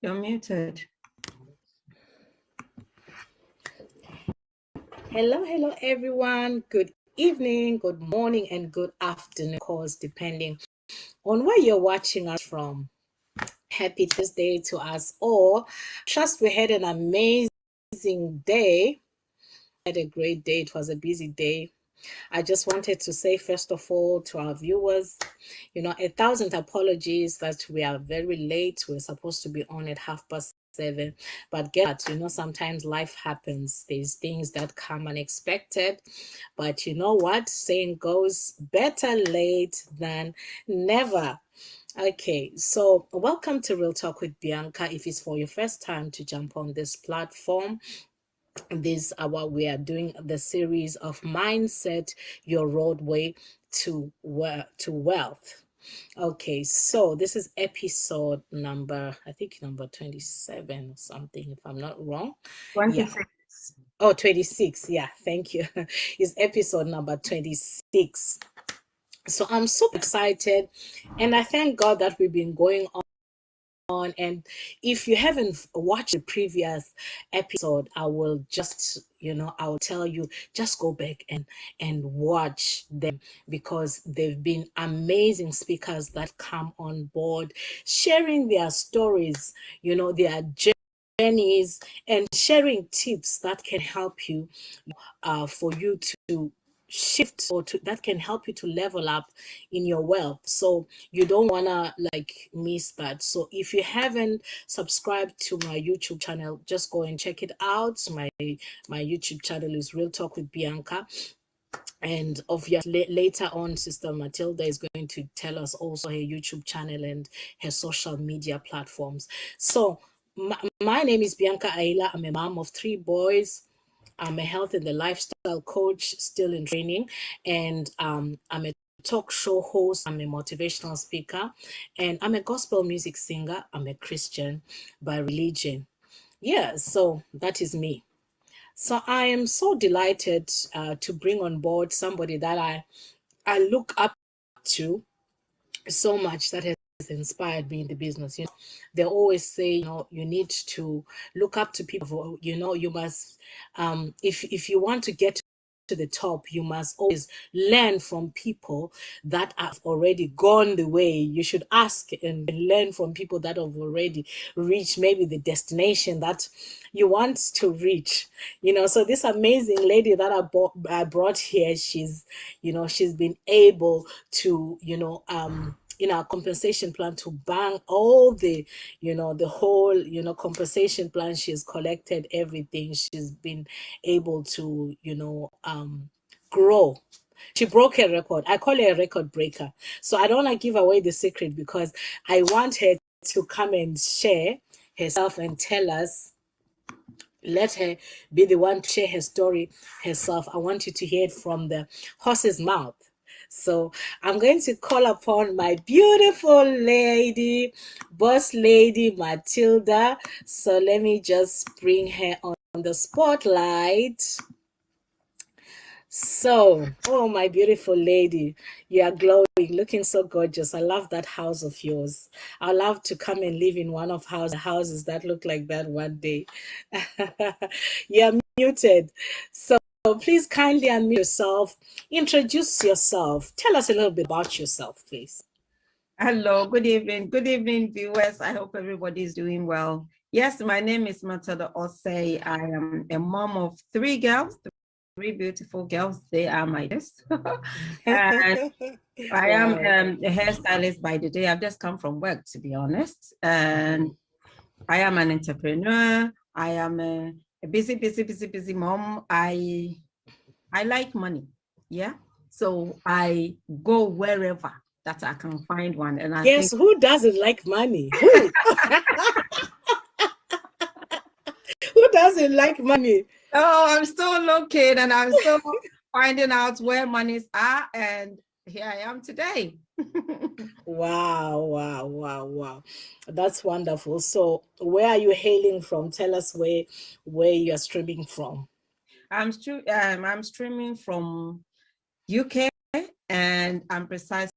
You're muted. Hello, everyone. Good evening, good morning, and good afternoon, of course, depending on where you're watching us from. Happy Thursday to us all. Trust we had an amazing day. Had a great day. It was a busy day. I just wanted to say, first of all, to our viewers, 1,000 apologies that we are very late. We're supposed to be on at 7:30, but sometimes life happens. There's things that come unexpected, but you know what? Saying goes, better late than never. Okay, so welcome to Real Talk with Bianca. If it's for your first time to jump on this platform, this what we are doing, the series of Mindset, Your Roadway to Wealth. Okay, so this is episode number, I think number 27 or something, if I'm not wrong. 26. Yeah. Oh, 26. Yeah, thank you. It's episode number 26. So I'm super excited, and I thank God that we've been going on. And if you haven't watched the previous episode, I will just, I'll tell you, just go back and watch them, because they've been amazing speakers that come on board, sharing their stories, their journeys, and sharing tips that can help you, for you to shift, or that can help you to level up in your wealth. So you don't want to miss that. So if you haven't subscribed to my YouTube channel, just go and check it out. My YouTube channel is Real Talk with Bianca. And obviously later on, Sister Matilda is going to tell us also her YouTube channel and her social media platforms. So my name is Bianca Aila. I'm a mom of 3 boys. I'm a health and the lifestyle coach, still in training, and I'm a talk show host. I'm a motivational speaker, and I'm a gospel music singer. I'm a Christian by religion. Yeah, so that is me. So I am so delighted to bring on board somebody that I look up to so much, that has inspired me in the business. They always say, you need to look up to people. You must, if you want to get to the top, you must always learn from people that have already gone the way. You should ask and learn from people that have already reached maybe the destination that you want to reach. So this amazing lady that I brought here, she's been able to, in our compensation plan, to bang all the the whole compensation plan. She's collected everything. She's been able to grow. She broke a record. I call her a record breaker. So I don't want to give away the secret, because I want her to come and share herself and tell us. Let her be the one to share her story herself. I want you to hear it from the horse's mouth. So I'm going to call upon my beautiful lady, boss lady, Matilda. So let me just bring her on the spotlight. So, oh, my beautiful lady, you are glowing, looking so gorgeous. I love that house of yours. I love to come and live in one of the houses that look like that one day. You're muted. So please kindly unmute yourself. Introduce yourself. Tell us a little bit about yourself, please. Hello, good evening. Good evening, viewers. I hope everybody is doing well. Yes, my name is Matilda Osei. I am a mom of 3 girls, 3 beautiful girls. They are my best. And I am a hairstylist by the day. I've just come from work, to be honest. And I am an entrepreneur. I am a busy mom. I like money. Yeah. So I go wherever that I can find one. And I Yes, think, who doesn't like money? Who? Who doesn't like money? oh, I'm still looking and I'm still finding out where monies are. And here I am today. Wow. That's wonderful. So where are you hailing from? Tell us where you're streaming from. I'm streaming from UK, and I'm precisely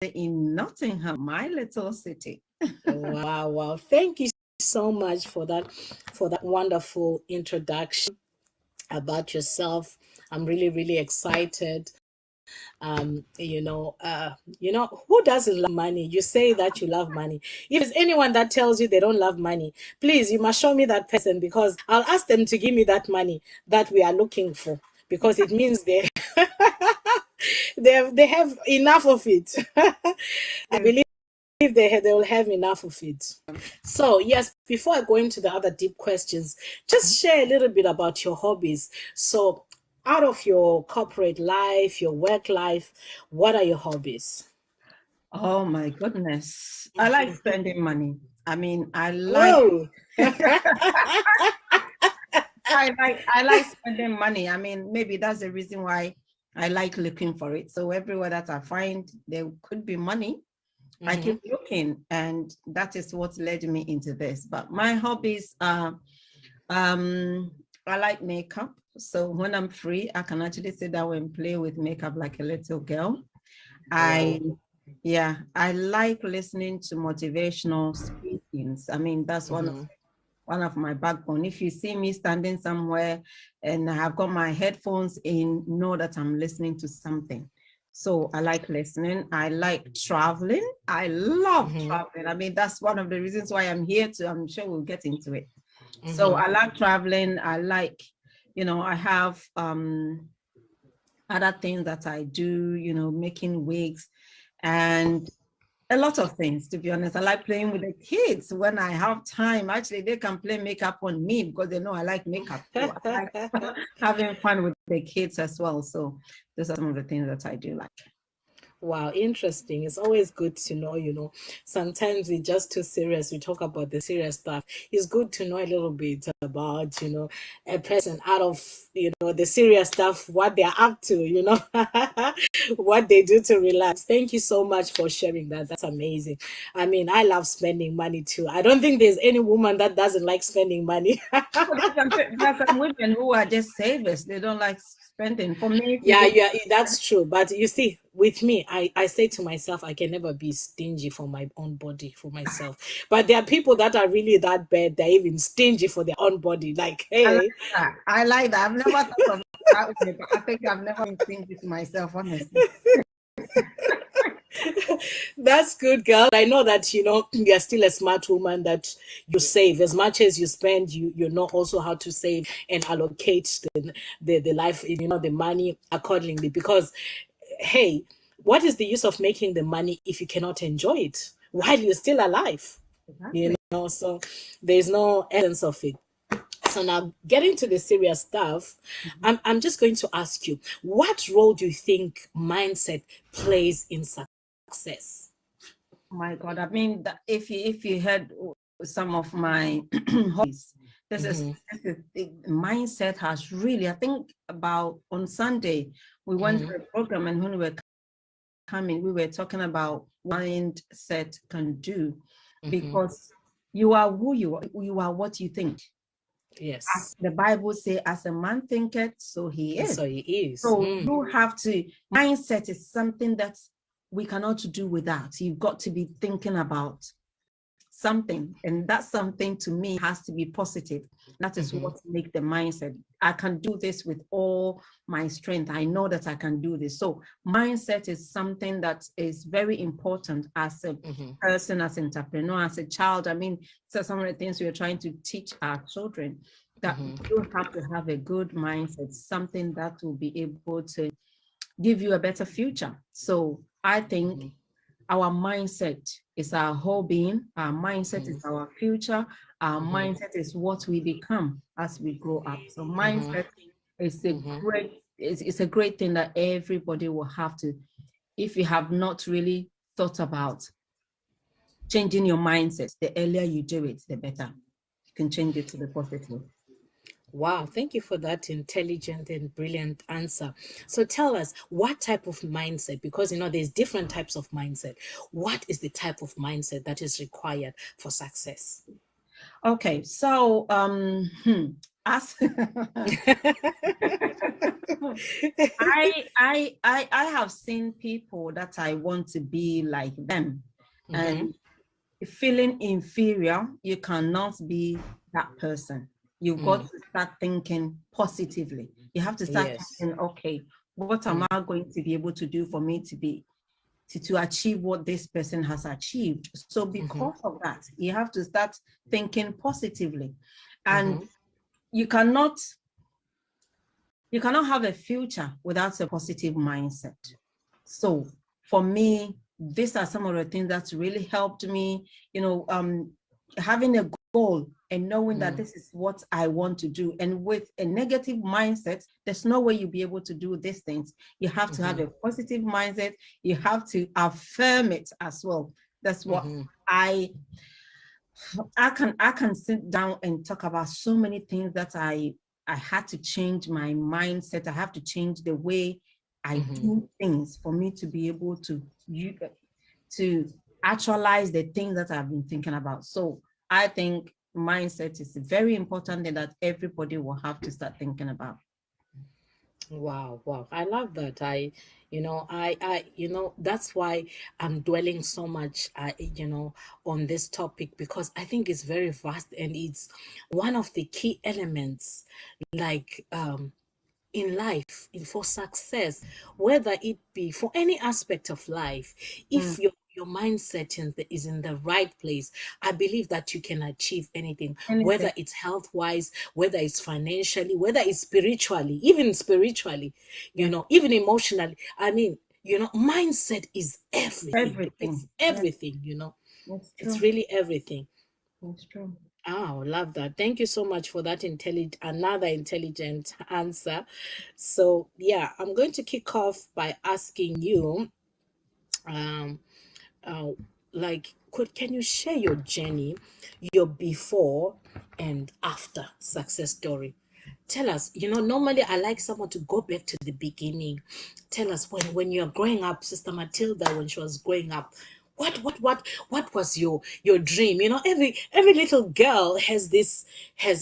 in Nottingham, my little city. Wow. Thank you so much for that wonderful introduction about yourself. I'm really, really excited. Who doesn't love money? You say that you love money. If there's anyone that tells you they don't love money, please, you must show me that person, because I'll ask them to give me that money that we are looking for, because it means they have enough of it. I believe they will have enough of it. So yes, before I go into the other deep questions, just share a little bit about your hobbies. So out of your corporate life, your work life, what are your hobbies? Oh my goodness. I like spending money. I mean, Whoa. I like spending money. I mean, maybe that's the reason why I like looking for it. So everywhere that I find there could be money, I keep looking, and that is what led me into this. But my hobbies are I like makeup. So when I'm free, I can actually sit down and play with makeup like a little girl. I Wow. Yeah, I like listening to motivational speakings. I mean, that's one of my backbone. If you see me standing somewhere and I've got my headphones in, know that I'm listening to something. So I like listening. I like traveling. I love traveling. I mean, that's one of the reasons why I'm here too. I'm sure we'll get into it. So I like traveling. I like, I have other things that I do, making wigs and a lot of things, to be honest. I like playing with the kids when I have time. Actually, they can play makeup on me because they know I like makeup. So I like having fun with the kids as well. So those are some of the things that I do like. Wow, interesting. It's always good to know, sometimes we're just too serious. We talk about the serious stuff. It's good to know a little bit about, a person out of, the serious stuff, what they're up to, what they do to relax. Thank you so much for sharing that. That's amazing. I mean, I love spending money too. I don't think there's any woman that doesn't like spending money. There are some women who are just savers. They don't like spending. For me, if you Yeah, go, yeah, that's true. But you see, with me, I say to myself, I can never be stingy for my own body, for myself. But there are people that are really that bad. They're even stingy for their own body. Like, I like hey, that. I like that. I've never thought of it that way, but I think I've never been thinking to myself, honestly. that's good, girl. I know that, you're still a smart woman, that you save as much as you spend. You know also how to save and allocate the life, the money accordingly. Because, hey, what is the use of making the money if you cannot enjoy it while you're still alive? Exactly. So there's no essence of it. So now, getting to the serious stuff, I'm just going to ask you, what role do you think mindset plays in success? Oh my God. I mean, if you heard some of my hobbies, the mindset has really, I think about on Sunday, we went to a program, and when we were coming, we were talking about mindset can do, because you are who you are what you think. As Yes, the Bible says, as a man thinketh, so he is. so it is. So you have to, mindset is something that we cannot do without. You've got to be thinking about something, and that something to me has to be positive. That is what makes the mindset. I can do this with all my strength. I know that I can do this. So mindset is something that is very important as a person, as an entrepreneur, as a child. I mean, so some of the things we are trying to teach our children, that you have to have a good mindset, something that will be able to give you a better future. So I think our mindset is our whole being. Our mindset is our future. Our mindset is what we become as we grow up. So mindset is it's a great thing that everybody will have to, if you have not really thought about changing your mindset, the earlier you do it, the better. You can change it to the positive. Wow, thank you for that intelligent and brilliant answer. So tell us, what type of mindset, because there's different types of mindset. What is the type of mindset that is required for success? Okay, so as I have seen people that I want to be like them. And feeling inferior, you cannot be that person. You've got to start thinking positively. You have to start Yes. thinking, okay, what am I going to be able to do for me to achieve what this person has achieved? So because of that, you have to start thinking positively. And you cannot have a future without a positive mindset. So for me, these are some of the things that's really helped me, having a goal and knowing that this is what I want to do. And with a negative mindset, there's no way you'll be able to do these things. You have to have a positive mindset. You have to affirm it as well. That's what I can sit down and talk about so many things that I had to change my mindset. I have to change the way I do things for me to be able to actualize the things that I've been thinking about. So I think mindset is a very important thing that everybody will have to start thinking about. Wow, wow. I love that. That's why I'm dwelling so much, on this topic, because I think it's very vast and it's one of the key elements, like, in life, for success, whether it be for any aspect of life. If your mindset is in the right place, I believe that you can achieve anything, whether Anything. it's health wise, whether it's financially, whether it's spiritually, even spiritually, Yeah. even emotionally. I mean, mindset is everything. Everything. It's Yeah, everything, it's it's true. really everything. It's true. Oh, love that. Thank you so much for that another intelligent answer. So, yeah, I'm going to kick off by asking you, um, uh, like, can you share your journey, your before and after success story? Tell us, normally I like someone to go back to the beginning. Tell us, when you're growing up, Sister Matilda, when she was growing up, what was your dream? Every little girl has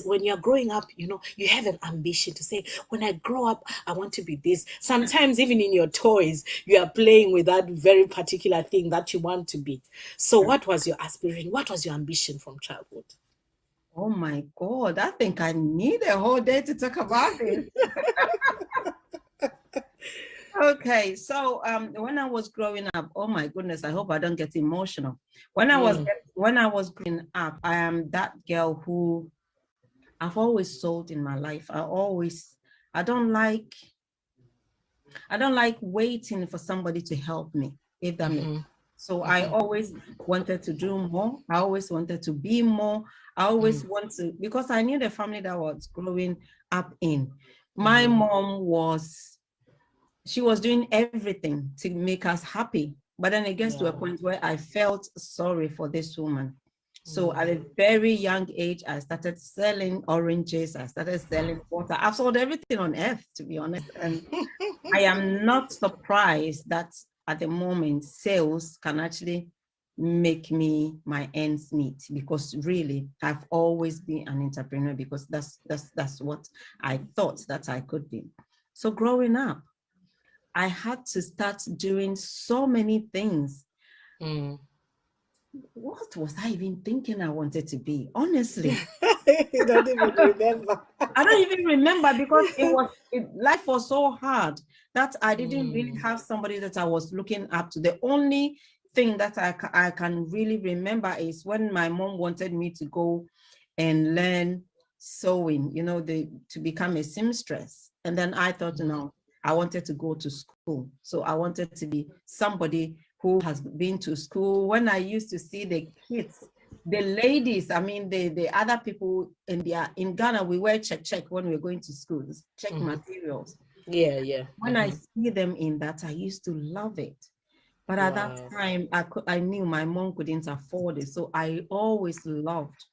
when you're growing up, you have an ambition to say, when I grow up, I want to be this. Sometimes even in your toys, you are playing with that very particular thing that you want to be. So what was your aspiration? What was your ambition from childhood? Oh my God, I think I need a whole day to talk about this. Okay, so when I was growing up, oh my goodness, I hope I don't get emotional. When I was growing up, I am that girl who I've always sold in my life. I don't like waiting for somebody to help me, if that makes sense. So I always wanted to do more. I always wanted to be more. I always want to, because I knew the family that I was growing up in. My mom she was doing everything to make us happy. But then it gets to a Yeah. point where I felt sorry for this woman. So at Mm. a very young age, I started selling oranges. I started selling water. I've sold everything on earth, to be honest. And I am not surprised that at the moment, sales can actually make me my ends meet, because really I've always been an entrepreneur, because that's what I thought that I could be. So growing up, I had to start doing so many things. Mm. What was I even thinking I wanted to be? Honestly, You don't even remember. I don't even remember, because life was so hard that I didn't really Mm. have somebody that I was looking up to. The only thing that I can really remember is when my mom wanted me to go and learn sewing, to become a seamstress. And then I thought, no, I wanted to go to school. So I wanted to be somebody who has been to school. When I used to see the kids, the ladies, I mean, the other people in Ghana, we wear check when we're going to school, check materials. Yeah, yeah. When I see them in that, I used to love it. But at that Wow. time, I knew my mom couldn't afford it. So I always loved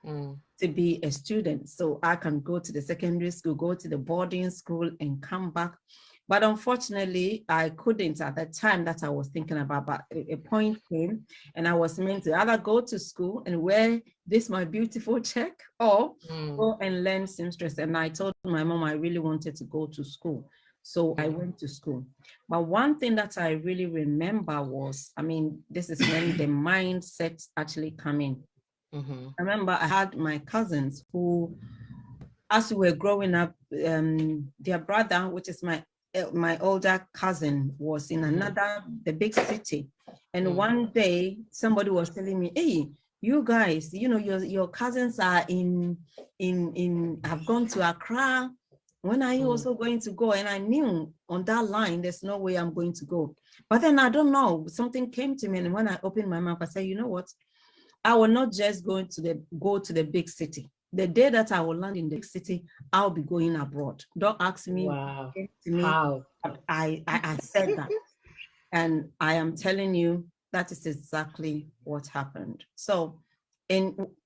Mm. to be a student. So I can go to the secondary school, go to the boarding school and come back. But unfortunately, I couldn't at the time that I was thinking about. But a point came and I was meant to either go to school and wear this my beautiful check, or Mm. go and learn seamstress. And I told my mom I really wanted to go to school. So I went to school. But one thing that I really remember was, I mean, this is when the mindset actually come in. Mm-hmm. I remember I had my cousins who, as we were growing up, their brother, which is my older cousin, was in the big city. And one day somebody was telling me, hey, you guys, you know, your cousins are have gone to Accra. When are you also going to go? And I knew on that line, there's no way I'm going to go. But then I don't know, something came to me. And when I opened my mouth, I said, you know what? I will not just go to the big city. The day that I will land in the big city, I'll be going abroad. Don't ask me. Wow. To me, How? I said that. And I am telling you, that is exactly what happened. So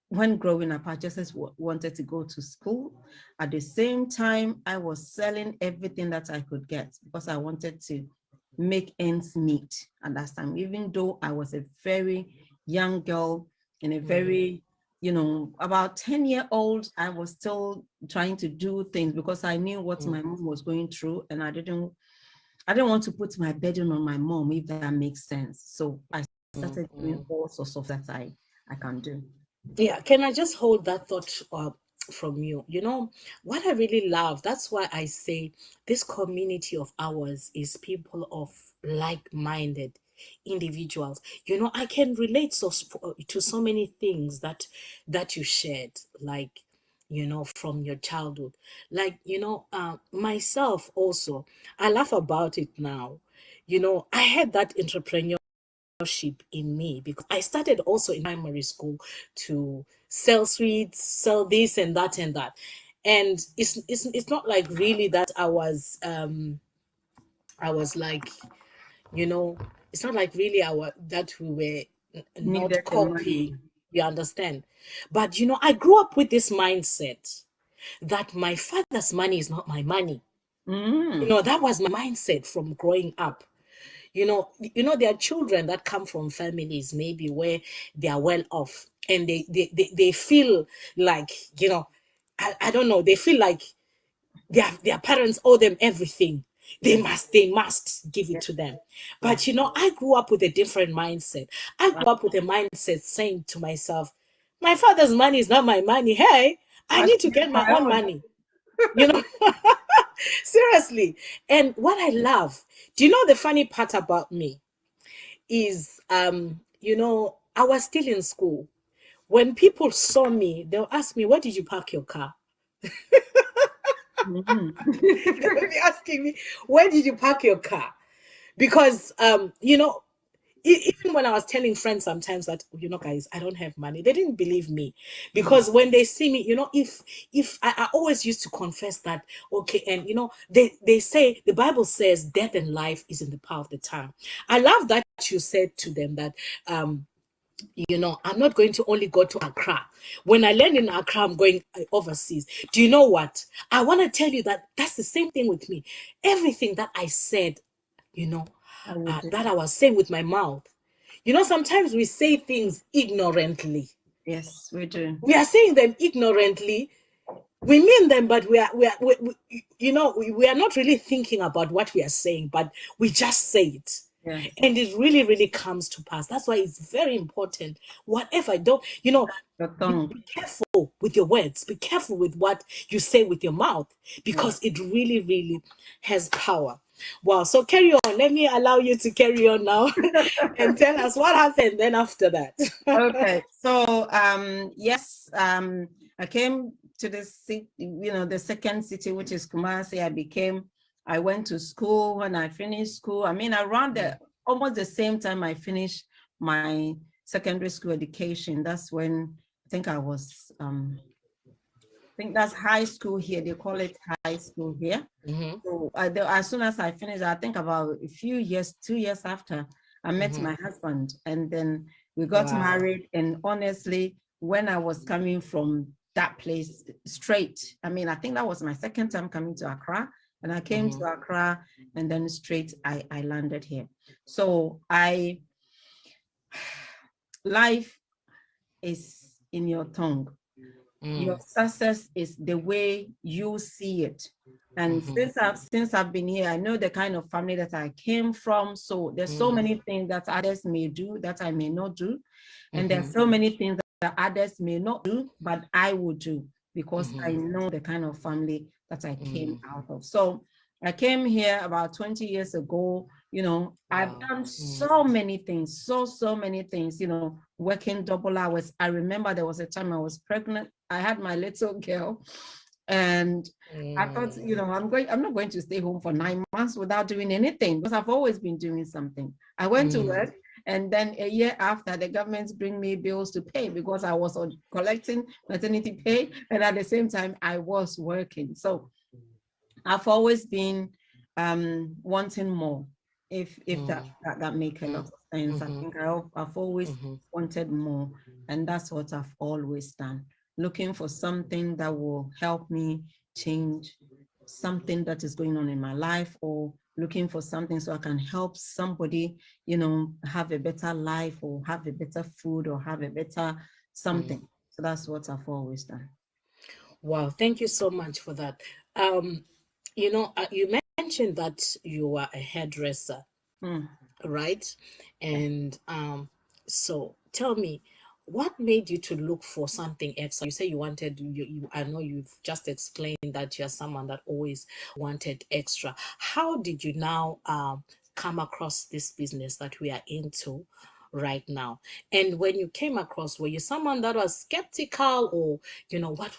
when growing up, I just wanted to go to school. At the same time, I was selling everything that I could get because I wanted to make ends meet at that time, even though I was a very young girl and a very, you know, about 10-year-old, I was still trying to do things because I knew what my mom was going through, and I didn't want to put my burden on my mom, if that makes sense. So I started doing all sorts of that I can do. Yeah, can I just hold that thought from you? You know, what I really love, that's why I say this community of ours is people of like-minded individuals. You know, I can relate to so many things that you shared, like, you know, from your childhood. Like, you know, myself also, I laugh about it now. You know, I had that entrepreneurship in me because I started also in primary school to sell sweets, sell this and that and that. And it's not like really that I was like, you know, it's not like really that we were not Needed the money. copying. You understand? But you know, I grew up with this mindset that my father's money is not my money. You know, that was my mindset from growing up. There are children that come from families maybe where they are well off, and they feel like, you know, I don't know, they feel like their parents owe them everything. They must give it Yeah. to them. But you know, I grew up with a different mindset. I grew up with a mindset saying to myself, my father's money is not my money. Hey, I I need should to get get my my own own. money. You know, seriously. And what I love, do you know the funny part about me is, you know, I was still in school. When people saw me, they'll ask me, where did you park your car? They'll be asking me, where did you park your car? Because, you know, even when I was telling friends sometimes that, you know, guys, I don't have money, they didn't believe me. Because when they see me, you know, if I always used to confess that, okay, and you know, they say the Bible says death and life is in the power of the tongue. I love that you said to them that, you know, I'm not going to only go to Accra. When I land in Accra, I'm going overseas. Do you know what? I want to tell you that that's the same thing with me. Everything that I said, you know, I would do. that I was saying with my mouth. You know, sometimes we say things ignorantly. Yes, we do. We are saying them ignorantly. We mean them, but you know, we are not really thinking about what we are saying, but we just say it. Yes. And it really, really comes to pass. That's why it's very important. Whatever, don't, you know, Your be tongue. careful with your words. Be careful with what you say with your mouth, Yes. because it really, really has power. Wow. So carry on. Let me allow you to carry on now and tell us what happened then after that. Okay. So yes, I came to the city, you know, the second city, which is Kumasi. I went to school. When I finished school, I mean, around almost the same time I finished my secondary school education. That's when I think I think that's high school here. They call it high school here. Mhm, So as soon as I finished, I think about a few years, 2 years after, I met mhm. my husband, and then we got Wow. married. And honestly, when I was coming from that place straight, I mean, I think that was my second time coming to Accra, and I came to Mhm, Accra, and then straight I landed here. So life is in your tongue. Your success is the way you see it. And since I've been here, I know the kind of family that I came from. So there's so many things that others may do that I may not do. And there's so many things that others may not do, but I will do, because I know the kind of family that I came out of. So I came here about 20 years ago. I've done so many things, so many things, working double hours. I remember there was a time I was pregnant. I had my little girl, and I thought, I'm not going to stay home for 9 months without doing anything, because I've always been doing something. I went to work, and then a year after, the government bring me bills to pay, because I was collecting maternity pay, and at the same time I was working. So I've always been wanting more. If that make a lot of sense. I think I've always wanted more, and that's what I've always done. Looking for something that will help me change something that is going on in my life, or looking for something so I can help somebody, have a better life, or have a better food, or have a better something. So that's what I've always done. Wow, thank you so much for that. You mentioned that you are a hairdresser, right? And so tell me, what made you to look for something extra? You say you wanted, I know you've just explained that you're someone that always wanted extra. How did you now come across this business that we are into right now? And when you came across, were you someone that was skeptical, or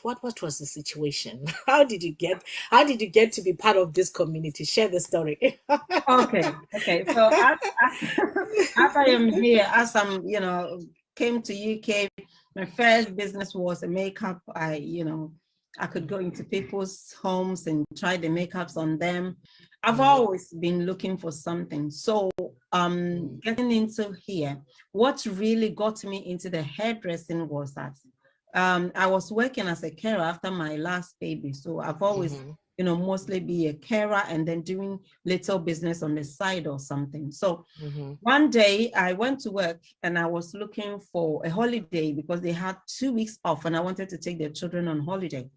what was the situation? How did you get to be part of this community? Share the story. Okay. So as I am here, as I'm, came to UK, my first business was a makeup. I could go into people's homes and try the makeups on them. I've always been looking for something. So getting into here, what really got me into the hairdressing was that I was working as a carer after my last baby. So I've always mostly be a carer and then doing little business on the side or something. So one day I went to work and I was looking for a holiday, because they had 2 weeks off and I wanted to take their children on holiday.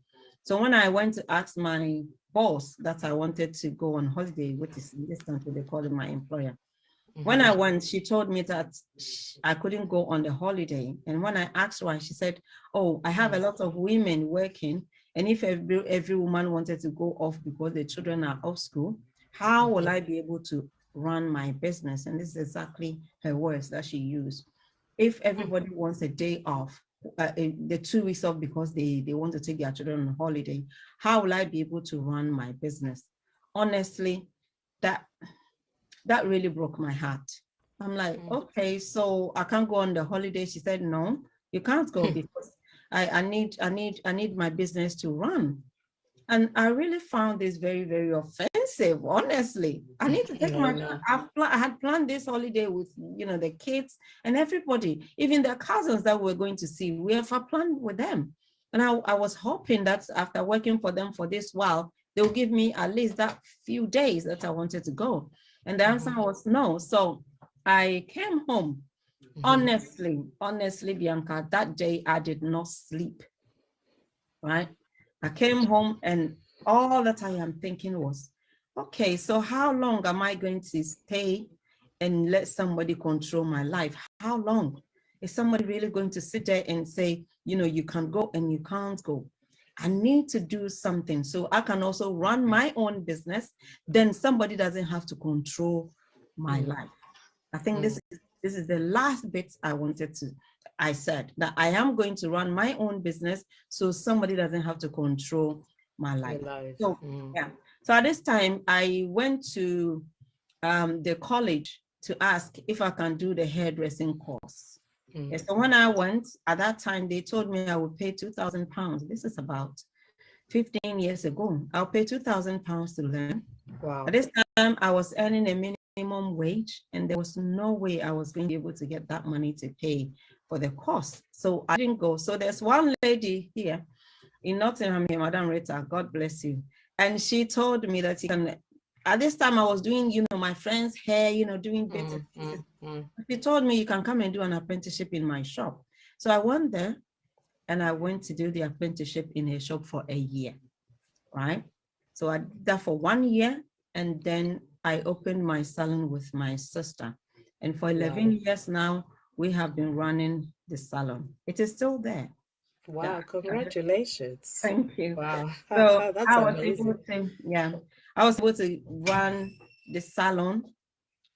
So when I went to ask my boss that I wanted to go on holiday, which is in this country, they call it my employer. When I went, she told me that I couldn't go on the holiday. And when I asked why, she said, oh, I have a lot of women working. And if every woman wanted to go off because the children are off school, how will I be able to run my business? And this is exactly her words that she used. If everybody wants a day off, the 2 weeks off because they want to take their children on holiday, how will I be able to run my business? Honestly, that really broke my heart. I'm like, okay, so I can't go on the holiday. She said, no, you can't go because I need my business to run. And I really found this very, very offensive, honestly. I need to take I had planned this holiday with, the kids and everybody, even the cousins that we're going to see. We have planned with them. And I was hoping that after working for them for this while, they'll give me at least that few days that I wanted to go. And the answer was no. So I came home. Honestly, Bianca, that day I did not sleep, right? I came home and all that I am thinking was, okay, so how long am I going to stay and let somebody control my life? How long? Is somebody really going to sit there and say, you can go and you can't go? I need to do something so I can also run my own business. Then somebody doesn't have to control my life. I think this is the last bit I said that I am going to run my own business so somebody doesn't have to control my life. So yeah. So at this time I went to the college to ask if I can do the hairdressing course. Yeah, so when I went, at that time, they told me I would pay £2,000. This is about 15 years ago. I'll pay £2,000 to learn. Wow. At this time, I was earning a minimum wage, and there was no way I was going to be able to get that money to pay for the course. So I didn't go. So there's one lady here in Nottingham, Madam Rita, God bless you. And she told me that you can. At this time, I was doing, my friend's hair, doing bits and pieces. She told me you can come and do an apprenticeship in my shop. So I went there and I went to do the apprenticeship in a shop for a year, right? So I did that for 1 year, and then I opened my salon with my sister. And for 11 years now, we have been running the salon. It is still there. Wow, congratulations. Thank you. Wow, So that's I was able amazing. to, yeah, I was able to run the salon,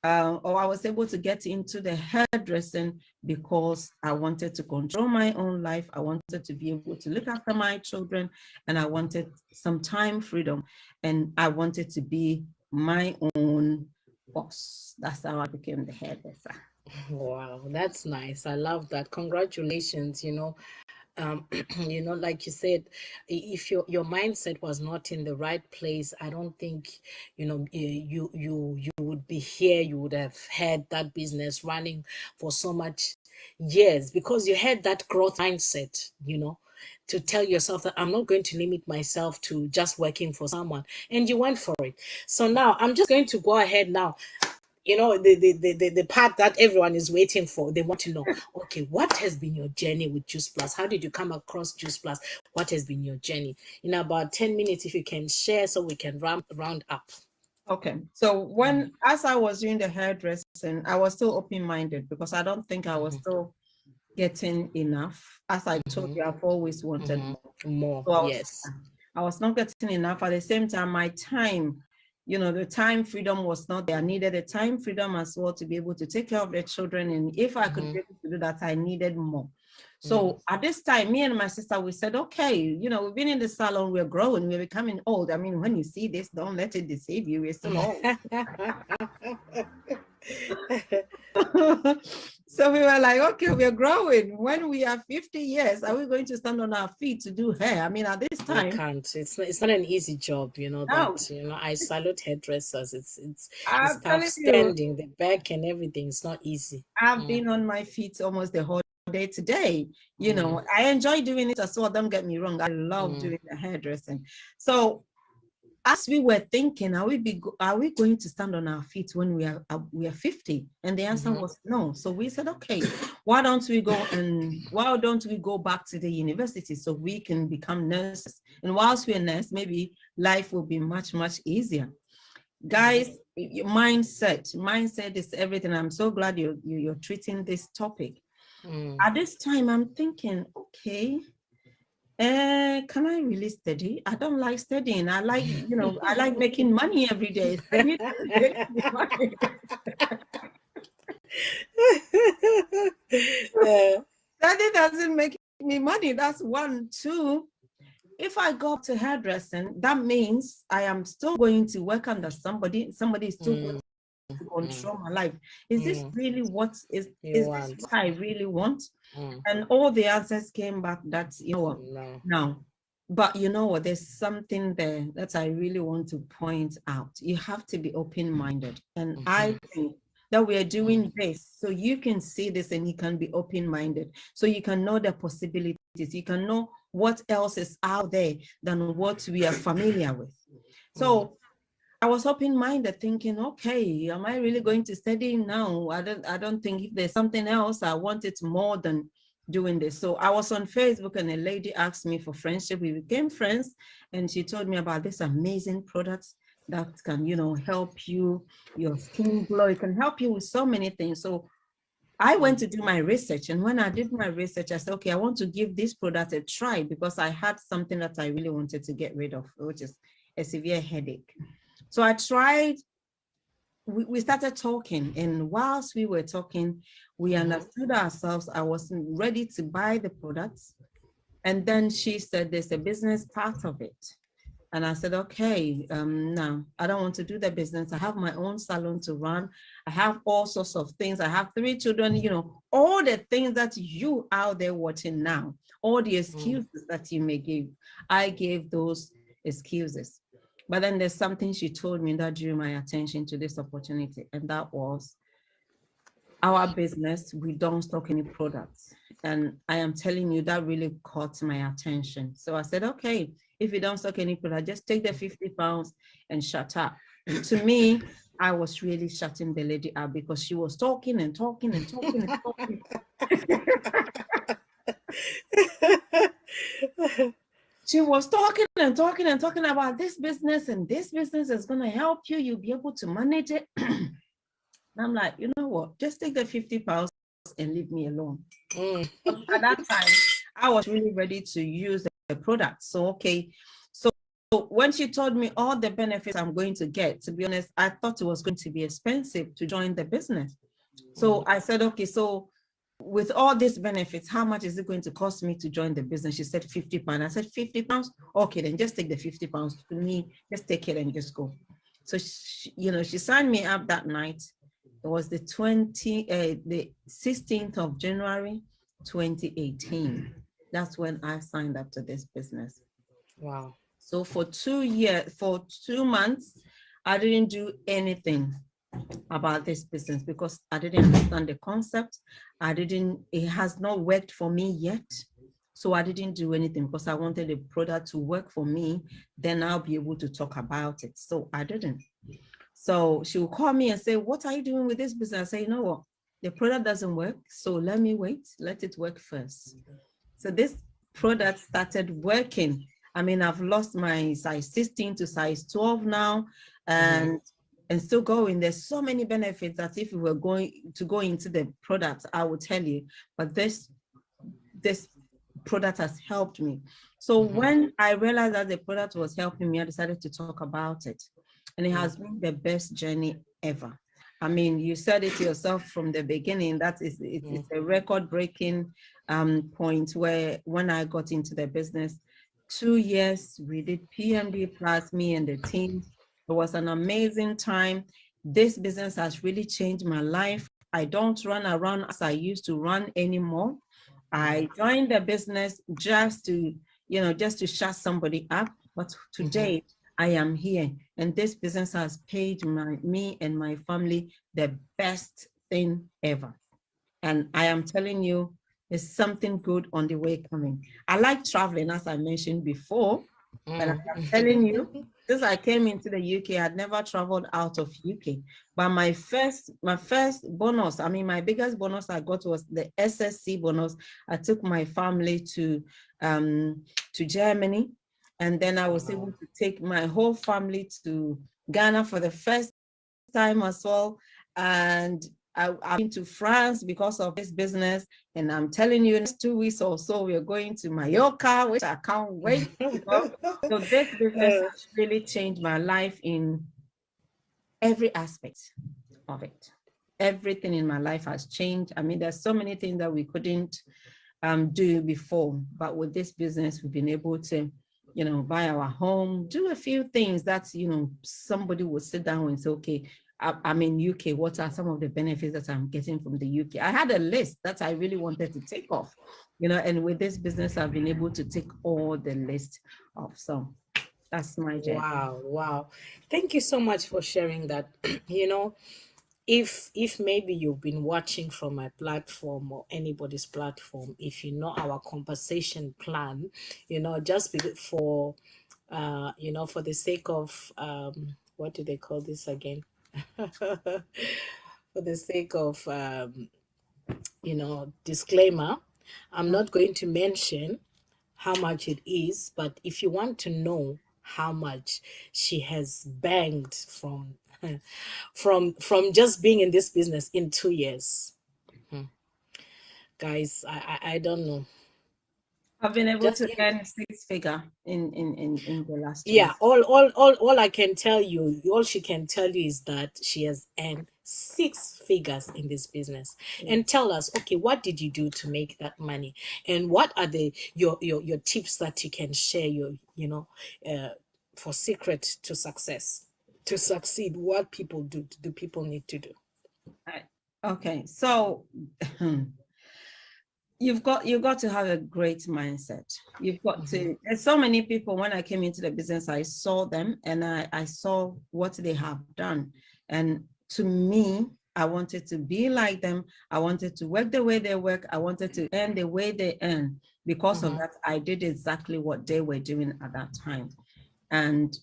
or I was able to get into the hairdressing because I wanted to control my own life. I wanted to be able to look after my children, and I wanted some time freedom, and I wanted to be my own boss. That's how I became the hairdresser. Wow, that's nice. I love that. Congratulations. Like you said, if your mindset was not in the right place, I don't think, you would be here. You would have had that business running for so much years because you had that growth mindset, to tell yourself that I'm not going to limit myself to just working for someone, and you went for it. So now I'm just going to go ahead now, the part that everyone is waiting for. They want to know, okay, what has been your journey with Juice Plus? How did you come across Juice Plus? What has been your journey? In about 10 minutes, if you can share, so we can round up. Okay, so as I was doing the hairdressing, I was still open-minded because I don't think I was still getting enough. As I told you, I've always wanted more. So Yes. I was not getting enough. At the same time, my time, the time freedom was not there. I needed the time freedom as well to be able to take care of the children. And if I could be able to do that, I needed more. So at this time, me and my sister, we said, okay, we've been in the salon, we're growing, we're becoming old. I mean, when you see this, don't let it deceive you. We're still old. So we were like, okay, we're growing. When we are 50 years, are we going to stand on our feet to do hair? I mean, at this time, we can't. It's not an easy job, no. that I salute hairdressers. It's I'm tough telling you, standing, the back and everything. It's not easy. I've been on my feet almost the whole day today. I enjoy doing it as well. Don't get me wrong. I love doing the hairdressing. So as we were thinking, are we going to stand on our feet when we are 50? And the answer was no. So we said, okay, why don't we go back to the university so we can become nurses? And whilst we're nurses, maybe life will be much, much easier. Guys, mindset is everything. I'm so glad you're treating this topic. At this time, I'm thinking, okay, can I really study? I don't like studying. I like, I like making money every day. Study doesn't make me money. That's one. Two, if I go up to hairdressing, that means I am still going to work under somebody. Somebody is still going to control my life. Is this really this what I really want? And all the answers came back that, no. But you know what, there's something there that I really want to point out. You have to be open-minded. And I think that we are doing this so you can see this and you can be open-minded. So you can know the possibilities. You can know what else is out there than what we are familiar with. So I was open-minded, thinking, okay, am I really going to study now? I don't think if there's something else, I want it more than doing this. So I was on Facebook and a lady asked me for friendship. We became friends and she told me about this amazing products that can, help you, your skin glow. It can help you with so many things. So I went to do my research, and when I did my research, I said, okay, I want to give this product a try because I had something that I really wanted to get rid of, which is a severe headache. So I tried, we started talking, and whilst we were talking, we understood ourselves. I wasn't ready to buy the products. And then she said, there's a business part of it. And I said, okay, no, I don't want to do the business. I have my own salon to run. I have all sorts of things. I have 3 children, all the things that you out there watching now, all the excuses that you may give. I gave those excuses. But then there's something she told me that drew my attention to this opportunity. And that was our business. We don't stock any products. And I am telling you, that really caught my attention. So I said, okay, if you don't stock any product, just take the 50 pounds and shut up. And to me, I was really shutting the lady up because she was talking and talking and talking and talking. she was talking and talking and talking about this business, and this business is going to help you. You'll be able to manage it. And I'm like, you know what? Just take the 50 pounds and leave me alone. At that time, I was really ready to use the product. So, okay. So when she told me all the benefits I'm going to get, to be honest, I thought it was going to be expensive to join the business. So I said, okay, so with all these benefits, how much is it going to cost me to join the business? She said 50 pounds. I said 50 pounds. Okay, then just take the 50 pounds to me. Just take it and just go. So she signed me up that night. It was the 16th of January, 2018. That's when I signed up to this business. Wow. So for 2 months, I didn't do anything about this business because I didn't understand the concept. It has not worked for me yet. So I didn't do anything because I wanted the product to work for me. Then I'll be able to talk about it. So I didn't. So she will call me and say, what are you doing with this business? I say, you know what? The product doesn't work. So let me wait. Let it work first. So this product started working. I mean, I've lost my size 16 to size 12 now. And still going. There's so many benefits that if we were going to go into the product, I will tell you, but this product has helped me. So when I realized that the product was helping me, I decided to talk about it. And it has been the best journey ever. I mean, you said it yourself from the beginning, it's a record-breaking point where when I got into the business, 2 years, we did PMD plus me and the team. It was an amazing time. This business has really changed my life. I don't run around as I used to run anymore. I joined the business just to shut somebody up. But today I am here, and this business has paid me and my family the best thing ever. And I am telling you, there's something good on the way coming. I like traveling, as I mentioned before, but I'm telling you, since I came into the UK, I'd never traveled out of UK. But my first bonus, I mean, my biggest bonus I got was the SSC bonus. I took my family to Germany, and then I was able to take my whole family to Ghana for the first time as well. And I've been to France because of this business. And I'm telling you, in 2 weeks or so, we're going to Mallorca, which I can't wait for. So this business has really changed my life in every aspect of it. Everything in my life has changed. I mean, there's so many things that we couldn't do before, but with this business, we've been able to buy our home, do a few things that, somebody would sit down and say, okay, I'm in UK, what are some of the benefits that I'm getting from the UK? I had a list that I really wanted to take off, and with this business, I've been able to take all the list off. So that's my journey. Wow. Thank you so much for sharing that. If maybe you've been watching from my platform or anybody's platform, if you know our conversation plan, just for for the sake of what do they call this again? For the sake of disclaimer, I'm not going to mention how much it is, but if you want to know how much she has banged from from just being in this business in 2 years, guys, I don't know. I've been able to earn 6 figure in the last 2 years. All I can tell you, all she can tell you is that she has earned 6 figures in this business. And tell us, okay, what did you do to make that money, and what are your tips that you can share, for secret to success, to succeed? What do people need to do? Okay, so you've got to have a great mindset. You've got to, there's so many people, when I came into the business, I saw them and I saw what they have done. And to me, I wanted to be like them. I wanted to work the way they work. I wanted to earn the way they earn. Because of that, I did exactly what they were doing at that time. And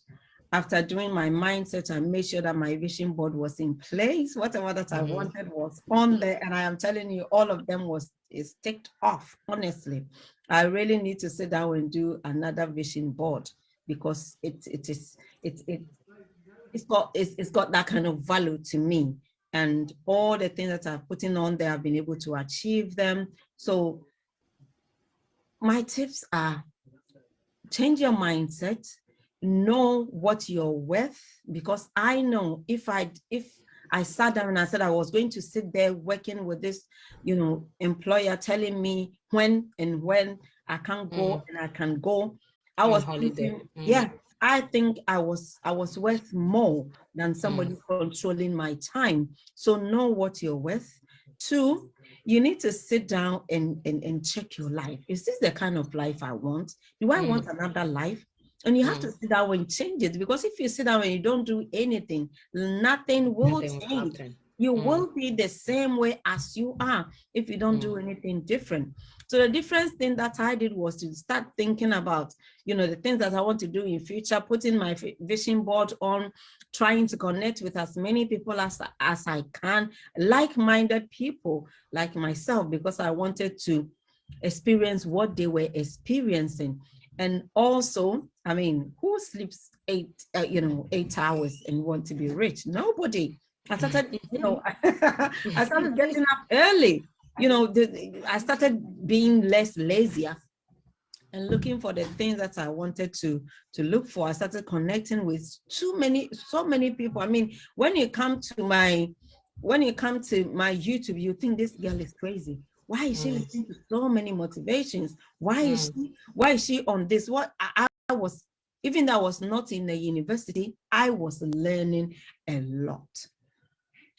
after doing my mindset, I made sure that my vision board was in place. Whatever that I wanted was on there. And I am telling you, all of them was is ticked off. Honestly, I really need to sit down and do another vision board because it's got that kind of value to me. And all the things that I've put in on there, I've been able to achieve them. So my tips are: change your mindset, know what you're worth, because I know if I sat down and I said I was going to sit there working with this, employer telling me when I can go and I can go, I On was holiday. thinking, yeah, I think I was worth more than somebody controlling my time. So know what you're worth. Two, you need to sit down and check your life. Is this the kind of life I want? Do I want another life? And you have to sit down and change it, because if you sit down and you don't do anything, nothing will change. You will be the same way as you are if you don't do anything different. So the different thing that I did was to start thinking about, the things that I want to do in future, putting my vision board on, trying to connect with as many people as I can, like-minded people like myself, because I wanted to experience what they were experiencing. And also, I mean, who sleeps 8 hours and want to be rich? Nobody. I started, I started getting up early. I started being less lazier and looking for the things that I wanted to look for. I started connecting with so many people. I mean, when you come to my YouTube, you think this girl is crazy. Why is she listening to so many motivations? Why is she on this? What I was, even though I was not in the university, I was learning a lot.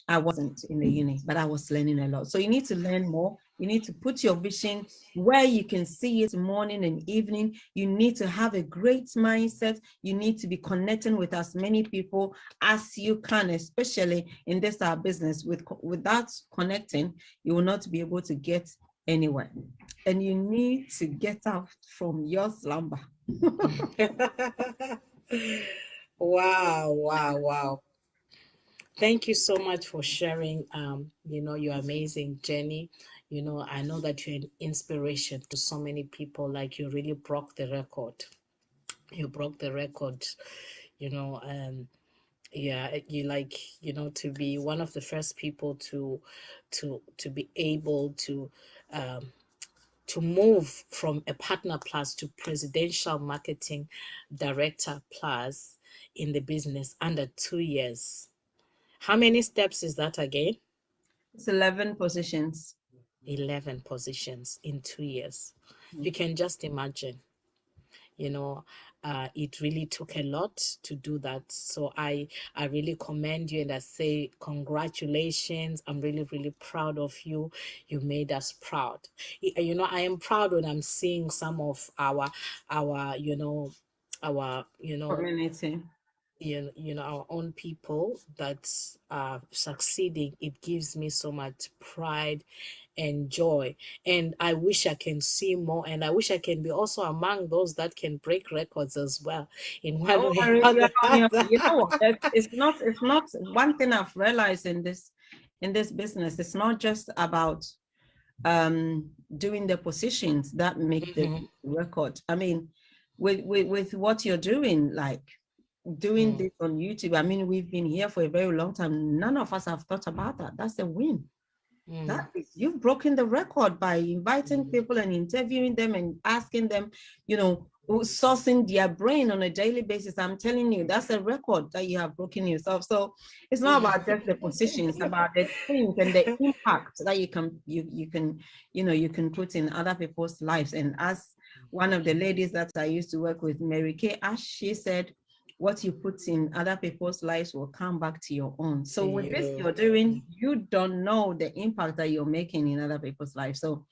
I wasn't in the uni, but I was learning a lot. So you need to learn more. You need to put your vision where you can see it morning and evening. You need to have a great mindset. You need to be connecting with as many people as you can, especially in this business. Without connecting, you will not be able to get anywhere. And you need to get out from your slumber. Wow, wow, wow. Thank you so much for sharing, your amazing journey. I know that you're an inspiration to so many people. Like, you really broke the record. You broke the record, you know, yeah, you like, to be one of the first people to be able to move from a partner plus to presidential marketing director plus in the business under 2 years. How many steps is that again? It's 11 positions. 11 positions in 2 years. You can just imagine, it really took a lot to do that. So I really commend you, and I say congratulations. I'm really, really proud of you. You made us proud. I am proud when I'm seeing some of our Community. our own people that are succeeding. It gives me so much pride and joy, and I wish I can see more, and I wish I can be also among those that can break records as well in one Don't way worry, or you're the on your, other. you know what? It's not one thing I've realized in this business. It's not just about doing the positions that make the record. I mean, with what you're doing, like doing this on YouTube. I mean, we've been here for a very long time. None of us have thought about that. That's a win. That is, you've broken the record by inviting people and interviewing them and asking them, sourcing their brain on a daily basis. I'm telling you, that's a record that you have broken yourself. So it's not about just the positions, it's about the things and the impact that you can put in other people's lives. And as one of the ladies that I used to work with, Mary Kay Ash, she said, what you put in other people's lives will come back to your own. So with this you're doing, you don't know the impact that you're making in other people's lives. So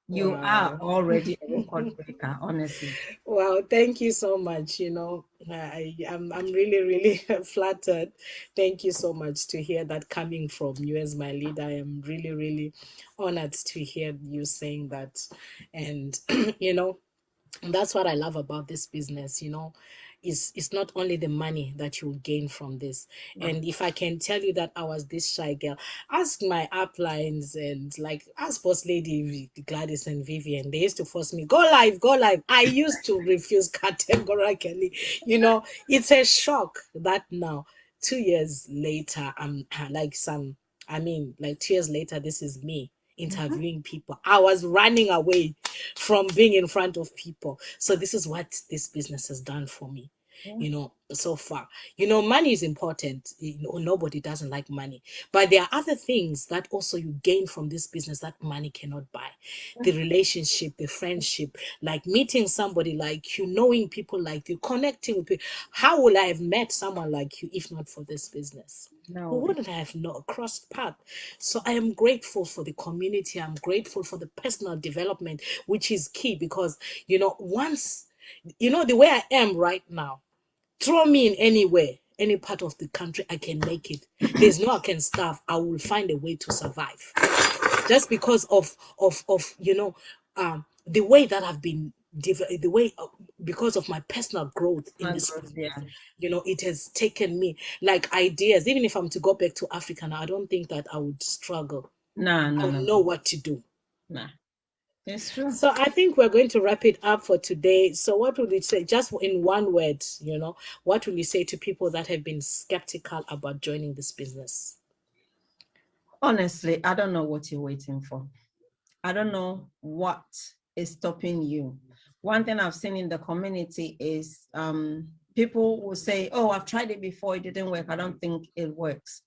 you are already a record breaker, honestly. Wow, thank you so much. I'm really, really flattered. Thank you so much to hear that coming from you as my leader. I am really, really honored to hear you saying that. And, that's what I love about this business. is not only the money that you gain from this. And if I can tell you that I was this shy girl, ask my uplines and like ask boss lady Gladys and Vivian. They used to force me, go live, go live. I used to refuse categorically. It's a shock that now 2 years later, I'm like like 2 years later, this is me interviewing people. I was running away from being in front of people. So this is what this business has done for me, so far. Money is important. Nobody doesn't like money. But there are other things that also you gain from this business that money cannot buy. The relationship, the friendship, like meeting somebody like you, knowing people like you, connecting with people. How would I have met someone like you if not for this business? Who No. wouldn't have not crossed path? So I am grateful for the community. I'm grateful for the personal development, which is key because, once, the way I am right now, throw me in anywhere, any part of the country, I can make it. There's no I can starve. I will find a way to survive. Just because the way that I've been the way because of my personal growth in My this growth, yeah. business, it has taken me like ideas. Even if I'm to go back to Africa now, I don't think that I would struggle. No, no, I'll no, know what to do. no. It's true. So I think we're going to wrap it up for today. So what would you say, just in one word, what will you say to people that have been skeptical about joining this business? Honestly, I don't know what you're waiting for. I don't know what is stopping you. One thing I've seen in the community is people will say, oh, I've tried it before, it didn't work. I don't think it works.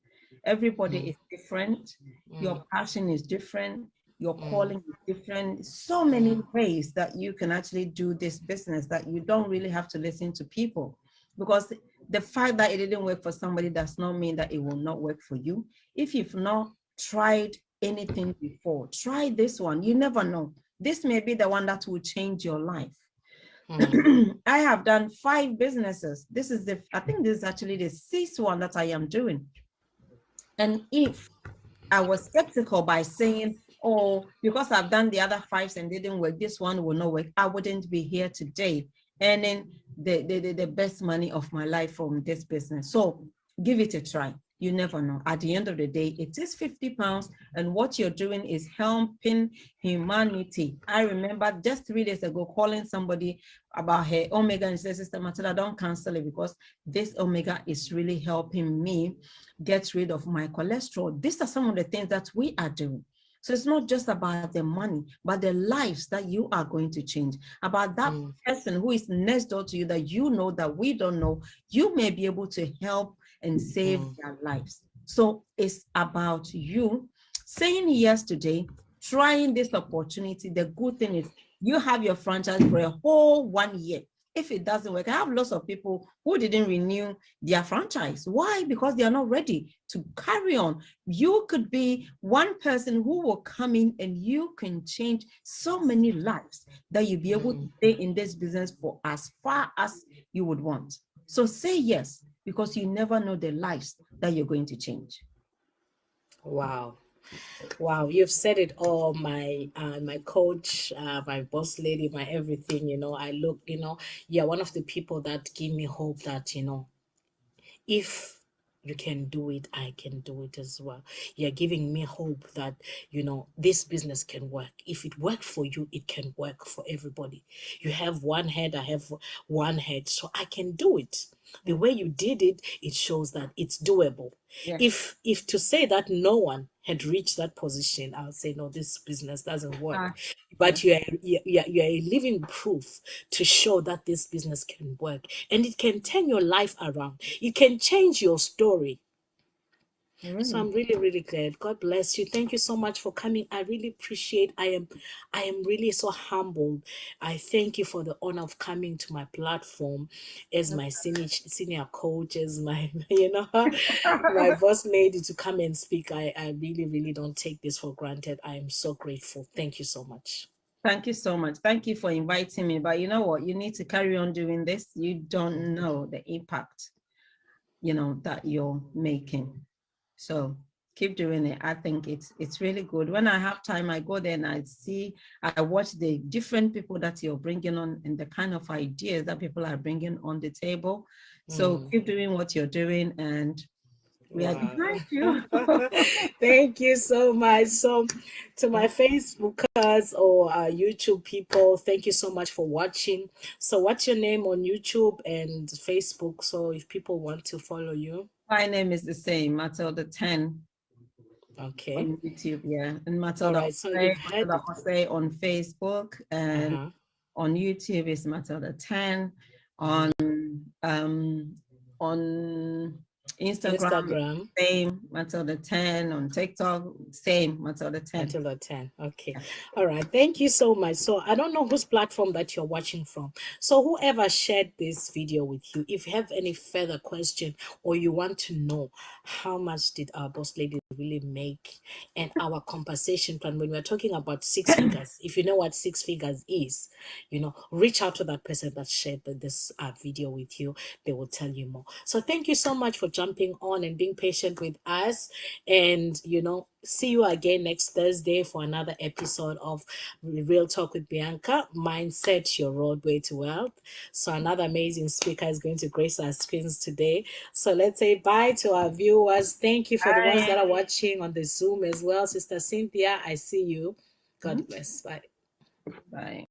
Everybody is different. Your passion is different. Your calling is different. So many ways that you can actually do this business that you don't really have to listen to people. Because the fact that it didn't work for somebody does not mean that it will not work for you. If you've not tried anything before, try this one. You never know. This may be the one that will change your life. I have done 5 businesses. I think this is actually the 6th one that I am doing. And if I was skeptical by saying, oh, because I've done the other 5 and didn't work, this one will not work, I wouldn't be here today earning the best money of my life from this business. So give it a try. You never know. At the end of the day, it is £50, and what you're doing is helping humanity. I remember just 3 days ago calling somebody about her omega, and she said, Sister Matilda, don't cancel it because this omega is really helping me get rid of my cholesterol. These are some of the things that we are doing. So it's not just about the money, but the lives that you are going to change. About that person who is next door to you that you know that we don't know, you may be able to help and save their lives. So it's about you saying yes today, trying this opportunity. The good thing is you have your franchise for a whole 1 year. If it doesn't work, I have lots of people who didn't renew their franchise. Why? Because they are not ready to carry on. You could be one person who will come in and you can change so many lives that you'll be able to stay in this business for as far as you would want. So say yes, because you never know the lives that you're going to change. Wow. Wow, you've said it all, my coach, my boss lady, my everything. I look, you're one of the people that give me hope that, if you can do it, I can do it as well. You're giving me hope that, this business can work. If it worked for you, it can work for everybody. You have one head, I have one head, so I can do it. The way you did it, it shows that it's doable. Yeah. If to say that no one had reached that position, I would say, no, this business doesn't work. But yeah. you are a living proof to show that this business can work, and it can turn your life around. It can change your story. So I'm really, really glad. God bless you. Thank you so much for coming. I really appreciate. I am really so humbled. I thank you for the honor of coming to my platform as my senior coach, as my my boss lady to come and speak. I really, really don't take this for granted. I am so grateful. Thank you so much. Thank you so much. Thank you for inviting me. But you know what? You need to carry on doing this. You don't know the impact, that you're making. So keep doing it. I think it's really good. When I have time, I go there and I watch the different people that you're bringing on and the kind of ideas that people are bringing on the table. So keep doing what you're doing, and we are Wow. behind you. Thank you so much. So, to my Facebookers or YouTube people, thank you so much for watching. So, what's your name on YouTube and Facebook? So, if people want to follow you, My name is the same, Matilda 10 okay. on YouTube, yeah, and All Matilda right. So, Osei, you've had Matilda it. Osei on Facebook, and Uh-huh. on YouTube is Matilda 10. On on Instagram, Instagram. same Matilda 10. On TikTok, same Matilda 10. Until 10. Okay. Yeah. All right. Thank you so much. So I don't know whose platform that you're watching from. So whoever shared this video with you, if you have any further question or you want to know how much did our boss lady really make and our compensation plan when we're talking about 6 figures, if you know what 6 figures is, reach out to that person that shared this video with you. They will tell you more. So thank you so much for jumping on and being patient with us. And, see you again next Thursday for another episode of Real Talk with Bianca, Mindset, Your Roadway to Wealth. So another amazing speaker is going to grace our screens today. So let's say bye to our viewers. Thank you for the ones that are watching on the Zoom as well. Sister Cynthia, I see you. God bless. Bye. Bye.